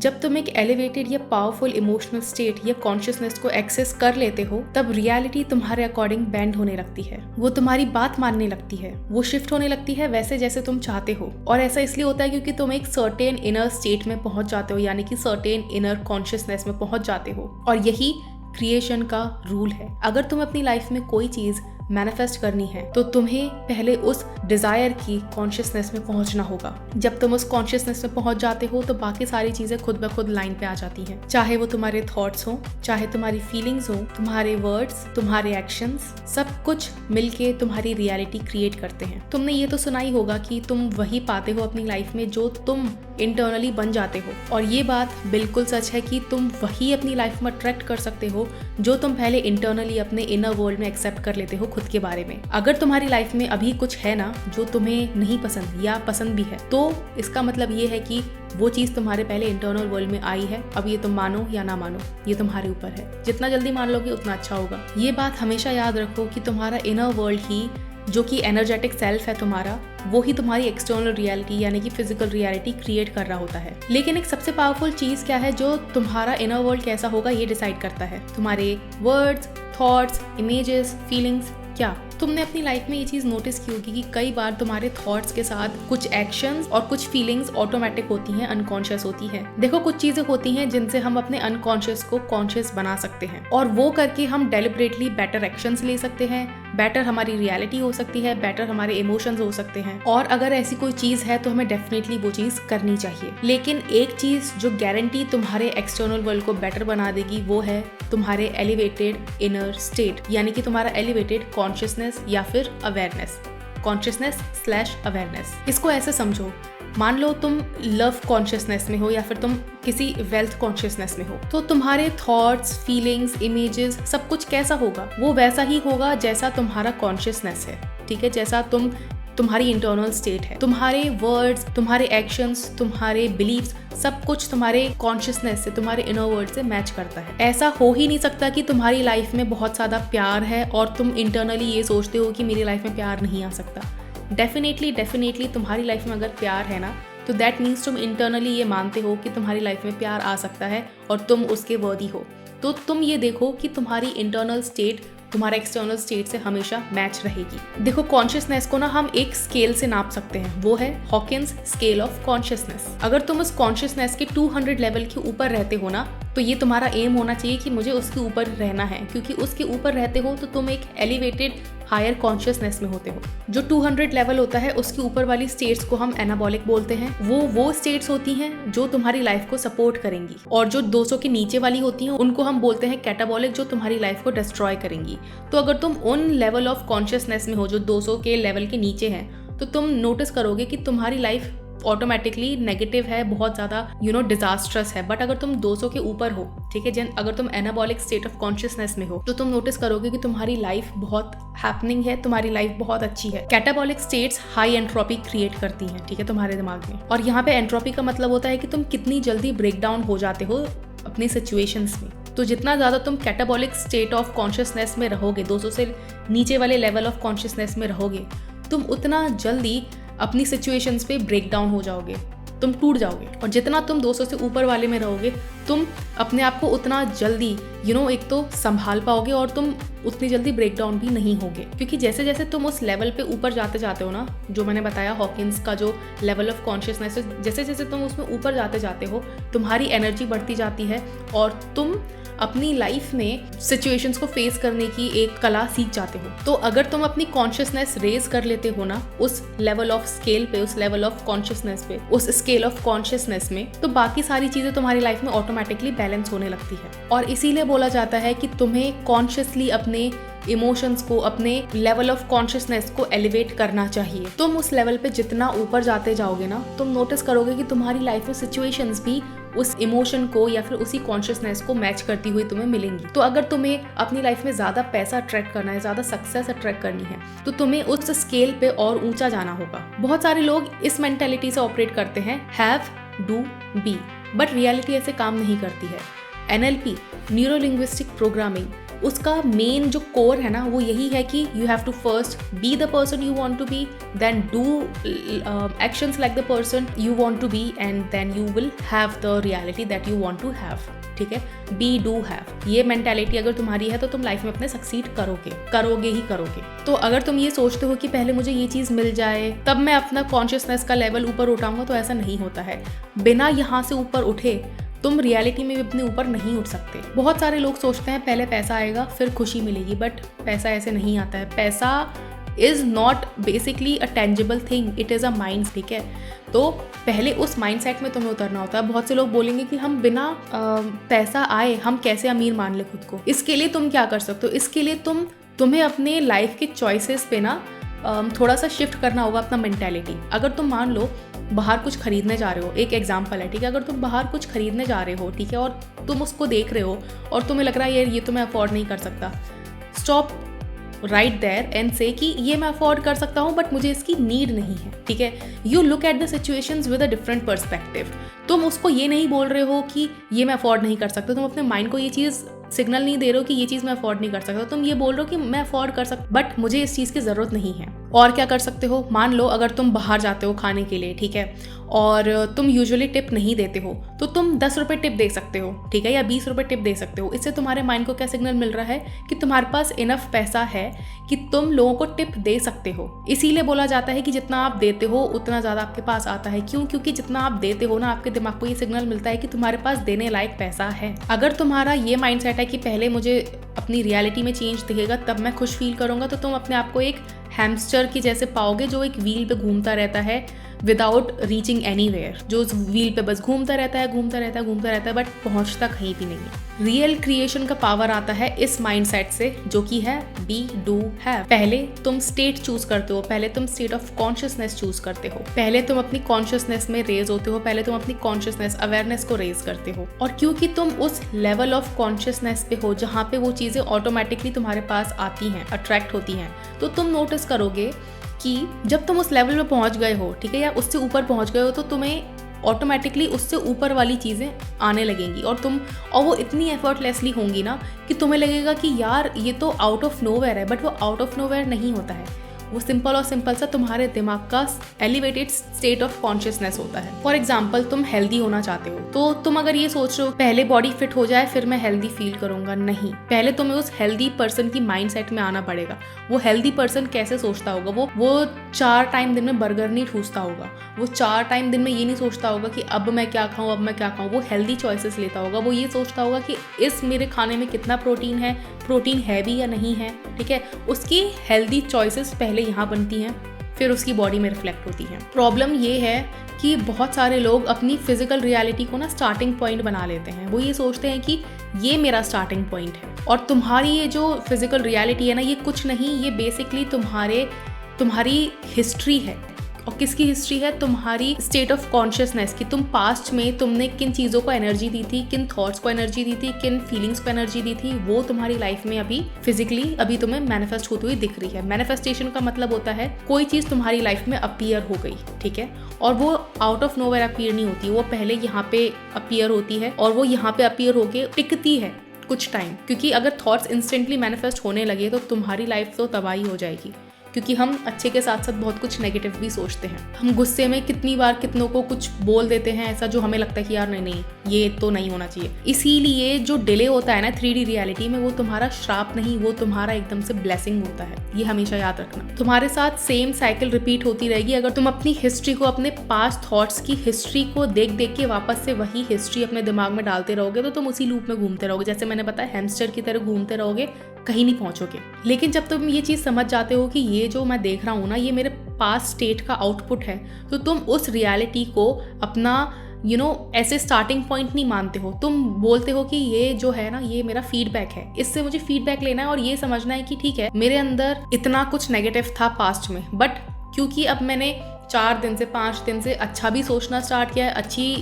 जब तुम एक एलिवेटेड या पावरफुल इमोशनल स्टेट या कॉन्शियसनेस को एक्सेस कर लेते हो तब रियलिटी तुम्हारे अकॉर्डिंग बेंड होने लगती है, वो तुम्हारी बात मानने लगती है, वो शिफ्ट होने लगती है वैसे जैसे तुम चाहते हो। और ऐसा इसलिए होता है क्योंकि तुम एक सर्टेन इनर स्टेट में पहुंच जाते हो, यानी कि सर्टेन इनर कॉन्शियसनेस में पहुंच जाते हो। और यही क्रिएशन का रूल है। अगर तुम अपनी लाइफ में कोई चीज मैनिफेस्ट करनी है तो तुम्हें पहले उस डिजायर की कॉन्शियसनेस में पहुंचना होगा। जब तुम उस कॉन्शियसनेस में पहुंच जाते हो तो बाकी सारी चीजें खुद ब खुद लाइन पे आ जाती हैं, चाहे वो तुम्हारे थॉट्स हो, चाहे तुम्हारी फीलिंग्स हो, तुम्हारे वर्ड्स, तुम्हारे एक्शंस, सब कुछ मिलके तुम्हारी रियलिटी क्रिएट करते हैं। तुमने ये तो सुना ही होगा कि तुम वही पाते हो अपनी लाइफ में जो तुम इंटरनली बन जाते हो, और ये बात बिल्कुल सच है कि तुम वही अपनी लाइफ में अट्रैक्ट कर सकते हो जो तुम पहले इंटरनली अपने इनर वर्ल्ड में एक्सेप्ट कर लेते हो खुद के बारे में। अगर तुम्हारी लाइफ में अभी कुछ है ना जो तुम्हें नहीं पसंद या पसंद भी है, तो इसका मतलब ये है कि वो चीज तुम्हारे पहले इंटरनल वर्ल्ड में आई है। अब ये तुम मानो या ना मानो, ये तुम्हारे ऊपर है। जितना जल्दी मान लोगे उतना अच्छा होगा। ये बात हमेशा याद रखो कि तुम्हारा इनर वर्ल्ड ही, जो कि एनर्जेटिक सेल्फ है तुम्हारा, वो ही तुम्हारी एक्सटर्नल रियलिटी यानी कि फिजिकल रियलिटी क्रिएट कर रहा होता है। लेकिन एक सबसे पावरफुल चीज क्या है जो तुम्हारा इनर वर्ल्ड कैसा होगा ये डिसाइड करता है? तुम्हारे वर्ड्स, थॉट्स, इमेजेस, फीलिंग्स। क्या तुमने अपनी लाइफ में ये चीज नोटिस की होगी कि कई बार तुम्हारे थॉट्स के साथ कुछ एक्शंस और कुछ फीलिंग्स ऑटोमेटिक होती हैं, अनकॉन्शियस होती हैं। देखो, कुछ चीजें होती हैं जिनसे हम अपने अनकॉन्शियस को कॉन्शियस बना सकते हैं, और वो करके हम डेलिबरेटली बेटर एक्शंस ले सकते हैं, बेटर हमारी रियलिटी हो सकती है, बेटर हमारे इमोशंस हो सकते हैं। और अगर ऐसी कोई चीज है तो हमें डेफिनेटली वो चीज करनी चाहिए। लेकिन एक चीज जो गारंटी तुम्हारे एक्सटर्नल वर्ल्ड को बेटर बना देगी वो है तुम्हारे एलिवेटेड इनर स्टेट, यानी कि तुम्हारा एलिवेटेड कॉन्शियसनेस या फिर अवेयरनेस, कॉन्शियसनेस/अवेयरनेस। इसको ऐसे समझो, मान लो तुम लव कॉन्शियसनेस में हो या फिर तुम किसी वेल्थ कॉन्शियसनेस में हो, तो तुम्हारे थॉट्स, फीलिंग्स, इमेजेस, सब कुछ कैसा होगा? वो वैसा ही होगा जैसा तुम्हारा कॉन्शियसनेस है, ठीक है, जैसा तुम्हारी इंटरनल स्टेट है। तुम्हारे वर्ड्स, तुम्हारे एक्शंस, तुम्हारे बिलीव्स, सब कुछ तुम्हारे कॉन्शियसनेस से, तुम्हारे इनर वर्ल्ड से मैच करता है। ऐसा हो ही नहीं सकता कि तुम्हारी लाइफ में बहुत ज्यादा प्यार है और तुम इंटरनली ये सोचते हो कि मेरी लाइफ में प्यार नहीं आ सकता। डेफिनेटली तुम्हारी लाइफ में अगर प्यार है ना, तो दैट मीन्स तुम इंटरनली ये मानते हो कि तुम्हारी लाइफ में प्यार आ सकता है और तुम उसके वर्दी हो। तो तुम ये देखो कि तुम्हारी इंटरनल स्टेट तुम्हारा एक्सटर्नल स्टेट से हमेशा मैच रहेगी। देखो, कॉन्शियसनेस को ना हम एक स्केल से नाप सकते हैं, वो है हॉकिंस स्केल ऑफ कॉन्शियसनेस। अगर तुम उस कॉन्शियसनेस के 200 लेवल के ऊपर रहते हो ना, तो ये तुम्हारा एम होना चाहिए कि मुझे उसके ऊपर रहना है, क्योंकि उसके ऊपर रहते हो तो तुम एक एलिवेटेड हायर कॉन्शियसनेस में होते हो। जो 200 लेवल होता है उसके ऊपर वाली स्टेट्स को हम एनाबॉलिक बोलते हैं। वो स्टेट्स होती हैं जो तुम्हारी लाइफ को सपोर्ट करेंगी, और जो 200 के नीचे वाली होती हैं उनको हम बोलते हैं कैटाबॉलिक, जो तुम्हारी लाइफ को डिस्ट्रॉय करेंगी। तो अगर तुम उन लेवल ऑफ कॉन्शियसनेस में हो जो 200 के लेवल के नीचे हैं, तो तुम नोटिस करोगे कि तुम्हारी लाइफ ऑटोमेटिकली नेगेटिव है, बहुत ज्यादा डिजास्ट्रस है। बट अगर तुम 200 के ऊपर हो, ठीक है, अगर तुम एनाबॉलिक स्टेट ऑफ कॉन्शियसनेस में हो, तो तुम नोटिस करोगे कि तुम्हारी लाइफ बहुत हैपनिंग है, तुम्हारी लाइफ बहुत अच्छी है। Catabolic states high entropy create करती हैं, ठीक है, तुम्हारे दिमाग में। और यहाँ पे एंट्रोपी का मतलब होता है कि तुम कितनी जल्दी ब्रेक डाउन हो जाते हो अपनी सिचुएशंस में। तो जितना ज्यादा तुम कैटाबॉलिक स्टेट ऑफ कॉन्शियसनेस में रहोगे, 200 से नीचे वाले लेवल ऑफ कॉन्शियसनेस में रहोगे, तुम उतना जल्दी अपनी सिचुएशंस पे ब्रेक डाउन हो जाओगे, तुम टूट जाओगे। और जितना तुम 200 से ऊपर वाले में रहोगे, तुम अपने आप को उतना जल्दी एक तो संभाल पाओगे और तुम उतनी जल्दी ब्रेक डाउन भी नहीं होगे। क्योंकि जैसे जैसे तुम उस लेवल पे ऊपर जाते जाते हो ना, जो मैंने बताया हॉकिंस का जो लेवल ऑफ कॉन्शियसनेस है, जैसे जैसे तुम उसमें ऊपर जाते जाते हो, तुम्हारी एनर्जी बढ़ती जाती है और तुम अपनी लाइफ में सिचुएशंस को फेस करने की एक कला सीख जाते हो। तो अगर तुम अपनी कॉन्शियसनेस रेज कर लेते हो ना उस लेवल ऑफ स्केल पे, उस लेवल ऑफ कॉन्शियसनेस पे, उस स्केल ऑफ कॉन्शियसनेस में, तो बाकी सारी चीजें तुम्हारी लाइफ में ऑटोमेटिकली बैलेंस होने लगती है। और इसीलिए बोला जाता है कि तुम्हें कॉन्शियसली अपने इमोशंस को, अपने लेवल ऑफ कॉन्शियसनेस को एलिवेट करना चाहिए। तुम उस लेवल पे जितना ऊपर जाते जाओगे ना, तुम नोटिस करोगे कि तुम्हारी लाइफ में सिचुएशंस भी उस इमोशन को या फिर उसी कॉन्शियसनेस को मैच करती हुई तुम्हें मिलेंगी। तो अगर तुम्हें अपनी लाइफ में ज्यादा पैसा अट्रैक्ट करना है, ज्यादा सक्सेस अट्रैक्ट करनी है, तो तुम्हें उस स्केल पे और ऊंचा जाना होगा। बहुत सारे लोग इस मेंटालिटी से ऑपरेट करते हैं, have, do, be, but reality ऐसे काम नहीं करती है। NLP, न्यूरो लिंग्विस्टिक प्रोग्रामिंग, उसका मेन जो कोर है ना वो यही है कि you have to first be the person you want to be, then do actions like the person you want to be, and then you will have the reality that you want to have. ठीक है, be do have, ये mentality अगर तुम्हारी है तो तुम life में अपने सक्सीड करोगे ही करोगे। तो अगर तुम ये सोचते हो कि पहले मुझे ये चीज़ मिल जाए तब मैं अपना कॉन्शियसनेस का लेवल ऊपर उठाऊंगा, तो ऐसा नहीं होता है। बिना यहाँ से ऊपर उठे तुम रियलिटी में भी अपने ऊपर नहीं उठ सकते। बहुत सारे लोग सोचते हैं पहले पैसा आएगा फिर खुशी मिलेगी, बट पैसा ऐसे नहीं आता है। पैसा is not basically a tangible thing, it is a mind. ठीक है, तो पहले उस माइंडसेट में तुम्हें उतरना होता है। बहुत से लोग बोलेंगे कि हम बिना पैसा आए हम कैसे अमीर मान ले खुद को। इसके लिए तुम क्या कर सकते हो, इसके लिए तुम्हें अपने लाइफ के चॉइसेस पे ना थोड़ा सा शिफ्ट करना होगा अपना मेंटालिटी। अगर तुम मान लो बाहर कुछ खरीदने जा रहे हो, एक एग्जांपल है, ठीक है, अगर तुम बाहर कुछ खरीदने जा रहे हो, ठीक है, और तुम उसको देख रहे हो और तुम्हें लग रहा है यार ये तो मैं अफोर्ड नहीं कर सकता, स्टॉप राइट देयर एंड से कि ये मैं अफोर्ड कर सकता हूँ बट मुझे इसकी नीड नहीं है। ठीक है, you look at the situations with a different perspective. तुम उसको ये नहीं बोल रहे हो कि ये मैं अफोर्ड नहीं कर सकता, तुम अपने माइंड को ये चीज़ सिग्नल नहीं दे रहे हो कि ये चीज़ मैं अफोर्ड नहीं कर सकता, तुम ये बोल रहे हो कि मैं अफोर्ड कर सकता बट मुझे इस चीज़ की ज़रूरत नहीं है। और क्या कर सकते हो, मान लो अगर तुम बाहर जाते हो खाने के लिए, ठीक है, और तुम यूजुअली टिप नहीं देते हो, तो तुम 10 रुपये टिप दे सकते हो, ठीक है, या 20 रुपये टिप दे सकते हो। इससे तुम्हारे माइंड को क्या सिग्नल मिल रहा है कि तुम्हारे पास इनफ पैसा है कि तुम लोगों को टिप दे सकते हो। इसीलिए बोला जाता है कि जितना आप देते हो उतना ज़्यादा आपके पास आता है। क्यों? क्योंकि जितना आप देते हो ना, आपके दिमाग को ये सिग्नल मिलता है कि तुम्हारे पास देने लायक पैसा है। अगर तुम्हारा ये माइंडसेट है कि पहले मुझे अपनी रियलिटी में चेंज दिखेगा तब मैं खुश फील करूंगा, तो तुम अपने आप को एक हैमस्टर की जैसे पाओगे जो एक व्हील पे घूमता रहता है विदाउट रीचिंग एनीवेयर, जो उस व्हील पे बस घूमता रहता है बट पहुंचता कहीं भी नहीं है। रियल क्रिएशन का पावर आता है इस माइंडसेट से, जो कि है बी डू हैव। पहले तुम स्टेट चूज करते हो, पहले तुम स्टेट ऑफ कॉन्शियसनेस चूज करते हो, पहले तुम अपनी कॉन्शियसनेस में रेज होते हो, पहले तुम अपनी कॉन्शियसनेस अवेयरनेस को रेज करते हो। और क्योंकि तुम उस लेवल ऑफ कॉन्शियसनेस पे हो जहाँ पे वो चीजें ऑटोमेटिकली तुम्हारे पास आती हैं, अट्रैक्ट होती हैं, तो तुम नोटिस करोगे कि जब तुम उस लेवल पे पहुंच गए हो, ठीक है, या उससे ऊपर पहुंच गए हो, तो तुम्हें ऑटोमेटिकली उससे ऊपर वाली चीज़ें आने लगेंगी और वो इतनी एफर्टलेसली होंगी ना कि तुम्हें लगेगा कि यार ये तो आउट ऑफ नोवेयर है, बट वो आउट ऑफ नोवेयर नहीं होता है। वो सिंपल सा तुम्हारे दिमाग का एलिवेटेड स्टेट ऑफ कॉन्शियसनेस होता है। फॉर एग्जाम्पल, तुम हेल्दी होना चाहते हो, तो तुम अगर ये सोच रहे हो पहले बॉडी फिट हो जाए फिर मैं हेल्दी फील करूंगा, नहीं, पहले तुम्हें उस हेल्दी पर्सन की माइंडसेट में आना पड़ेगा। वो हेल्दी पर्सन कैसे सोचता होगा, वो 4 टाइम दिन में बर्गर नहीं ठूसता होगा, वो 4 टाइम दिन में ये नहीं सोचता होगा कि अब मैं क्या खाऊं, वो हेल्दी चॉइसेस लेता होगा। वो ये सोचता होगा कि इस मेरे खाने में कितना प्रोटीन है भी या नहीं है, ठीक है। उसकी हेल्दी चॉइसेस पहले यहाँ बनती हैं, फिर उसकी बॉडी में रिफ्लेक्ट होती हैं। प्रॉब्लम ये है कि बहुत सारे लोग अपनी फिजिकल रियलिटी को ना स्टार्टिंग पॉइंट बना लेते हैं। वो ये सोचते हैं कि ये मेरा स्टार्टिंग पॉइंट है, और तुम्हारी ये जो फिजिकल रियलिटी है ना, ये कुछ नहीं, ये बेसिकली तुम्हारी हिस्ट्री है। और किसकी हिस्ट्री है? तुम्हारी स्टेट ऑफ कॉन्शियसनेस की। तुम पास्ट में तुमने किन चीज़ों को एनर्जी दी थी, किन थॉट्स को एनर्जी दी थी, किन फीलिंग्स को एनर्जी दी थी, वो तुम्हारी लाइफ में अभी फिजिकली अभी तुम्हें मैनिफेस्ट होती हुई दिख रही है। मैनिफेस्टेशन का मतलब होता है कोई चीज़ तुम्हारी लाइफ में अपीयर हो गई, ठीक है, और वो आउट ऑफ नोवेयर अपीयर नहीं होती, वो पहले यहाँ पे अपीयर होती है और वो यहाँ पे अपीयर होके टिकती है कुछ टाइम। क्योंकि अगर थॉट्स इंस्टेंटली मैनिफेस्ट होने लगे तो तुम्हारी लाइफ तो तबाही हो जाएगी, क्योंकि हम अच्छे के साथ साथ बहुत कुछ नेगेटिव भी सोचते हैं। हम गुस्से में कितनी बार कितनों को कुछ बोल देते हैं ऐसा जो हमें लगता है कि यार नहीं ये तो नहीं होना चाहिए। इसीलिए जो डिले होता है ना 3D रियलिटी में, वो तुम्हारा श्राप नहीं, वो तुम्हारा एकदम से ब्लेसिंग होता है। ये हमेशा याद रखना। तुम्हारे साथ सेम साइकिल रिपीट होती रहेगी अगर तुम अपनी हिस्ट्री को, अपने पास्ट थॉट्स की हिस्ट्री को देख देख के वापस से वही हिस्ट्री अपने दिमाग में डालते रहोगे, तो तुम उसी लूप में घूमते रहोगे। जैसे मैंने बताया, हैमस्टर की तरह घूमते रहोगे, कहीं नहीं पहुंचोगे। लेकिन जब तुम ये चीज़ समझ जाते हो कि ये जो मैं देख रहा हूँ ना, ये मेरे पास्ट स्टेट का आउटपुट है, तो तुम उस रियलिटी को अपना ऐसे स्टार्टिंग पॉइंट नहीं मानते हो। तुम बोलते हो कि ये जो है ना, ये मेरा फीडबैक है, इससे मुझे फीडबैक लेना है और ये समझना है कि ठीक है, मेरे अंदर इतना कुछ नेगेटिव था पास्ट में, बट क्योंकि अब मैंने 4 दिन से 5 दिन से अच्छा भी सोचना स्टार्ट किया है, अच्छी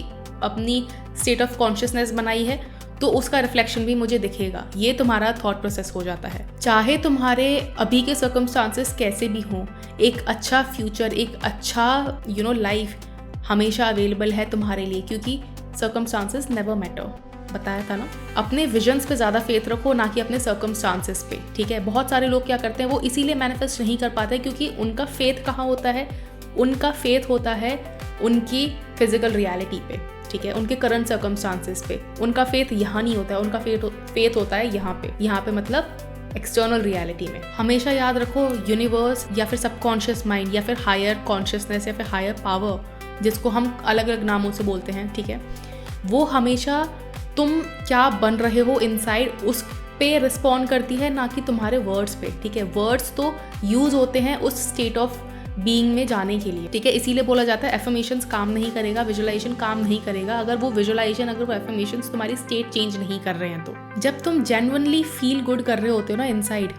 अपनी स्टेट ऑफ कॉन्शियसनेस बनाई है, तो उसका रिफ्लेक्शन भी मुझे दिखेगा। ये तुम्हारा थॉट प्रोसेस हो जाता है। चाहे तुम्हारे अभी के सर्कमस्टांसेस कैसे भी हों, एक अच्छा फ्यूचर, एक अच्छा लाइफ हमेशा अवेलेबल है तुम्हारे लिए, क्योंकि सर्कमस्टांसेस नेवर मैटर, बताया था ना। अपने विजन्स पे ज़्यादा फेथ रखो, ना कि अपने सर्कमस्टांसेस पे, ठीक है। बहुत सारे लोग क्या करते हैं, वो इसीलिए मैनिफेस्ट नहीं कर पाते क्योंकि उनका फेथ कहाँ होता है, उनका फेथ होता है उनकी फिजिकल रियलिटी पे, ठीक है, उनके करंट सर्कमस्टांसेस पे। उनका फेथ यहाँ नहीं होता है, उनका फेथ होता है यहाँ पे मतलब एक्सटर्नल रियलिटी में। हमेशा याद रखो, यूनिवर्स या फिर सबकॉन्शियस माइंड या फिर हायर कॉन्शियसनेस या फिर हायर पावर, जिसको हम अलग अलग नामों से बोलते हैं, ठीक है, वो हमेशा तुम क्या बन रहे हो इनसाइड उस पे रिस्पॉन्ड करती है, ना कि तुम्हारे वर्ड्स पे, ठीक है। वर्ड्स तो यूज होते हैं उस स्टेट ऑफ बीइंग में जाने के लिए, ठीक है। इसीलिए बोला जाता है एफर्मेशंस काम नहीं करेगा, विजुअलाइजेशन काम नहीं करेगा अगर वो विजुअलाइजेशन, अगर वो एफर्मेशंस तुम्हारी स्टेट चेंज नहीं कर रहे हैं। तो जब तुम जेन्युइनली फील गुड कर रहे होते हो ना इनसाइड,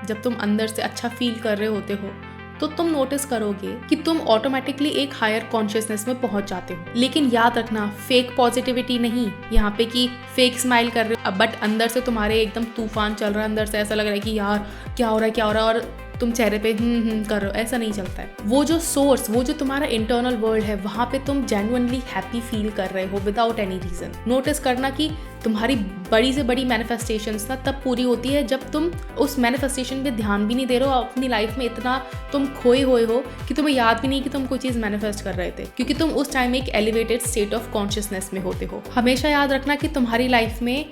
जब तुम अंदर से अच्छा फील कर रहे होते हो, तो तुम नोटिस करोगे कि तुम ऑटोमेटिकली एक हायर कॉन्शियसनेस में पहुंच जाते हो। लेकिन याद रखना, फेक पॉजिटिविटी नहीं यहाँ पे कि फेक स्माइल कर रहे हो बट अंदर से तुम्हारे एकदम तूफान चल रहा है, अंदर से ऐसा लग रहा है कि यार क्या हो रहा है और तुम चेहरे पे कर रहे हो, ऐसा नहीं चलता है। वो जो सोर्स, वो जो तुम्हारा इंटरनल वर्ल्ड है, वहाँ पे तुम जेन्युइनली हैप्पी फील कर रहे हो विदाउट एनी रीजन। नोटिस करना कि तुम्हारी बड़ी से बड़ी मैनिफेस्टेशंस ना तब पूरी होती है जब तुम उस मैनिफेस्टेशन पे ध्यान भी नहीं दे रहे हो, अपनी लाइफ में इतना तुम खोए हुए हो कि तुम्हें याद भी नहीं कि तुम कोई चीज़ मैनिफेस्ट कर रहे थे, क्योंकि तुम उस टाइम एक एलिवेटेड स्टेट ऑफ कॉन्शियसनेस में होते हो। हमेशा याद रखना कि तुम्हारी लाइफ में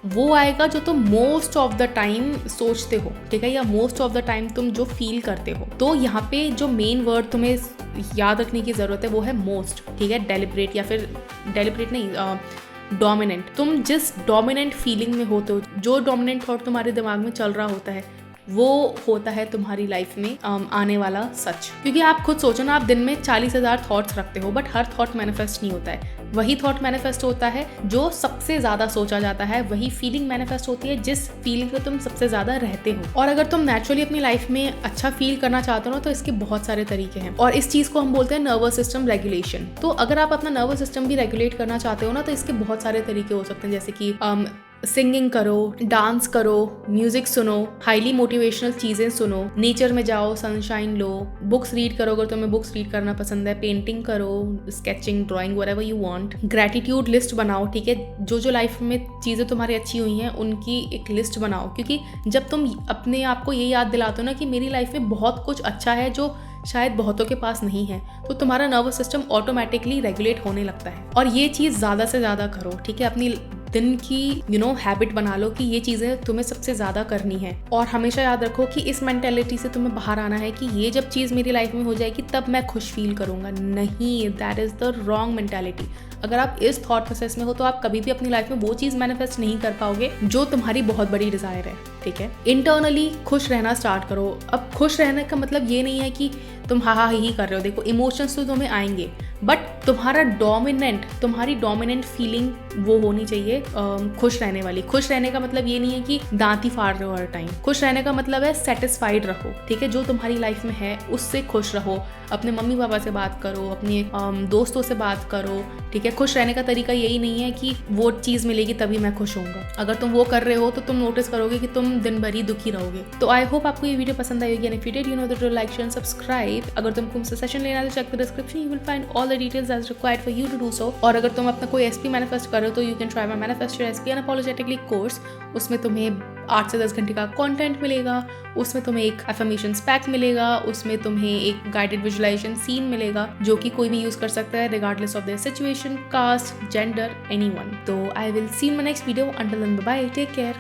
वो आएगा जो तुम मोस्ट ऑफ द टाइम सोचते हो, ठीक है, या मोस्ट ऑफ द टाइम तुम जो फील करते हो। तो यहाँ पे जो मेन वर्ड तुम्हें याद रखने की ज़रूरत है वो है मोस्ट, ठीक है। डेलिब्रेट या फिर डेलिब्रेट नहीं, डोमिनेंट। तुम जिस डोमिनेंट फीलिंग में होते हो, जो डोमिनेंट थॉट तुम्हारे दिमाग में चल रहा होता है, वो होता है तुम्हारी लाइफ में आने वाला सच। क्योंकि आप खुद सोचो ना, आप दिन में 40,000 थॉट्स रखते हो बट हर थॉट मैनिफेस्ट नहीं होता है। वही थॉट मैनिफेस्ट होता है जो सबसे ज़्यादा सोचा जाता है, वही फीलिंग मैनिफेस्ट होती है जिस फीलिंग पे तुम सबसे ज़्यादा रहते हो। और अगर तुम नेचुरली अपनी लाइफ में अच्छा फील करना चाहते हो ना, तो इसके बहुत सारे तरीके हैं और इस चीज़ को हम बोलते हैं नर्वस सिस्टम रेगुलेशन। तो अगर आप अपना नर्वस सिस्टम भी रेगुलेट करना चाहते हो ना, तो इसके बहुत सारे तरीके हो सकते हैं, जैसे कि सिंगिंग करो, डांस करो, म्यूजिक सुनो, हाईली मोटिवेशनल चीज़ें सुनो, नेचर में जाओ, सनशाइन लो, बुक्स रीड करो अगर तुम्हें बुक्स रीड करना पसंद है, पेंटिंग करो, sketching, drawing, whatever you want. Gratitude list बनाओ, ठीक है, जो लाइफ में चीज़ें तुम्हारी अच्छी हुई हैं उनकी एक लिस्ट बनाओ। क्योंकि जब तुम अपने आप को ये याद दिलाते हो ना कि मेरी लाइफ में बहुत कुछ अच्छा है जो शायद बहुतों के पास नहीं है, तो तुम्हारा नर्वस सिस्टम ऑटोमेटिकली रेगुलेट होने लगता है। और ये चीज़ ज़्यादा से ज़्यादा करो, ठीक है। अपनी दिन की हैबिट बना लो कि ये चीज़ें तुम्हें सबसे ज़्यादा करनी है। और हमेशा याद रखो कि इस मेंटेलिटी से तुम्हें बाहर आना है कि ये जब चीज़ मेरी लाइफ में हो जाएगी तब मैं खुश फील करूँगा। नहीं, that is the wrong mentality. अगर आप इस थॉट प्रोसेस में हो तो आप कभी भी अपनी लाइफ में वो चीज़ मैनिफेस्ट नहीं कर पाओगे जो तुम्हारी बहुत बड़ी डिज़ायर है, ठीक है। इंटरनली खुश रहना स्टार्ट करो। अब खुश रहने का मतलब ये नहीं है कि तुम हा ही कर रहे हो। देखो, इमोशंस तो तुम्हें आएंगे बट तुम्हारी डोमिनेंट फीलिंग वो होनी चाहिए खुश रहने वाली। खुश रहने का मतलब ये नहीं है कि दांत ही फाड़ रहे हो हर टाइम। खुश रहने का मतलब है सेटिस्फाइड रहो, ठीक है। जो तुम्हारी लाइफ में है उससे खुश रहो। अपने मम्मी पापा से बात करो, अपने दोस्तों से बात करो, ठीक है। खुश रहने का तरीका यही नहीं है कि वो चीज़ मिलेगी तभी मैं खुश होऊंगा। अगर तुम वो कर रहे हो तो तुम नोटिस करोगे कि तुम दिन भर ही दुखी रहोगे। तो आई होप आपको ये वीडियो पसंद आई होगी। And if you did, you know that to like, share and subscribe. अगर तुमको मुझसे सेशन लेना है तो check the description, you will find all the details as required for you to do so. और अगर तुम अपना कोई एसपी मैनिफेस्ट करो तो you can try my manifest your SP unapologetically course. उसमें तुम्हें 8 से 10 घंटे का कंटेंट मिलेगा, उसमें तुम्हें एक अफर्मेशंस पैक मिलेगा, उसमें तुम्हें एक गाइडेड विजुअलाइजेशन सीन मिलेगा जो कि कोई भी यूज कर सकता है regardless of their situation, caste, gender, anyone. तो I will see in my next video. Until then, bye bye, take care.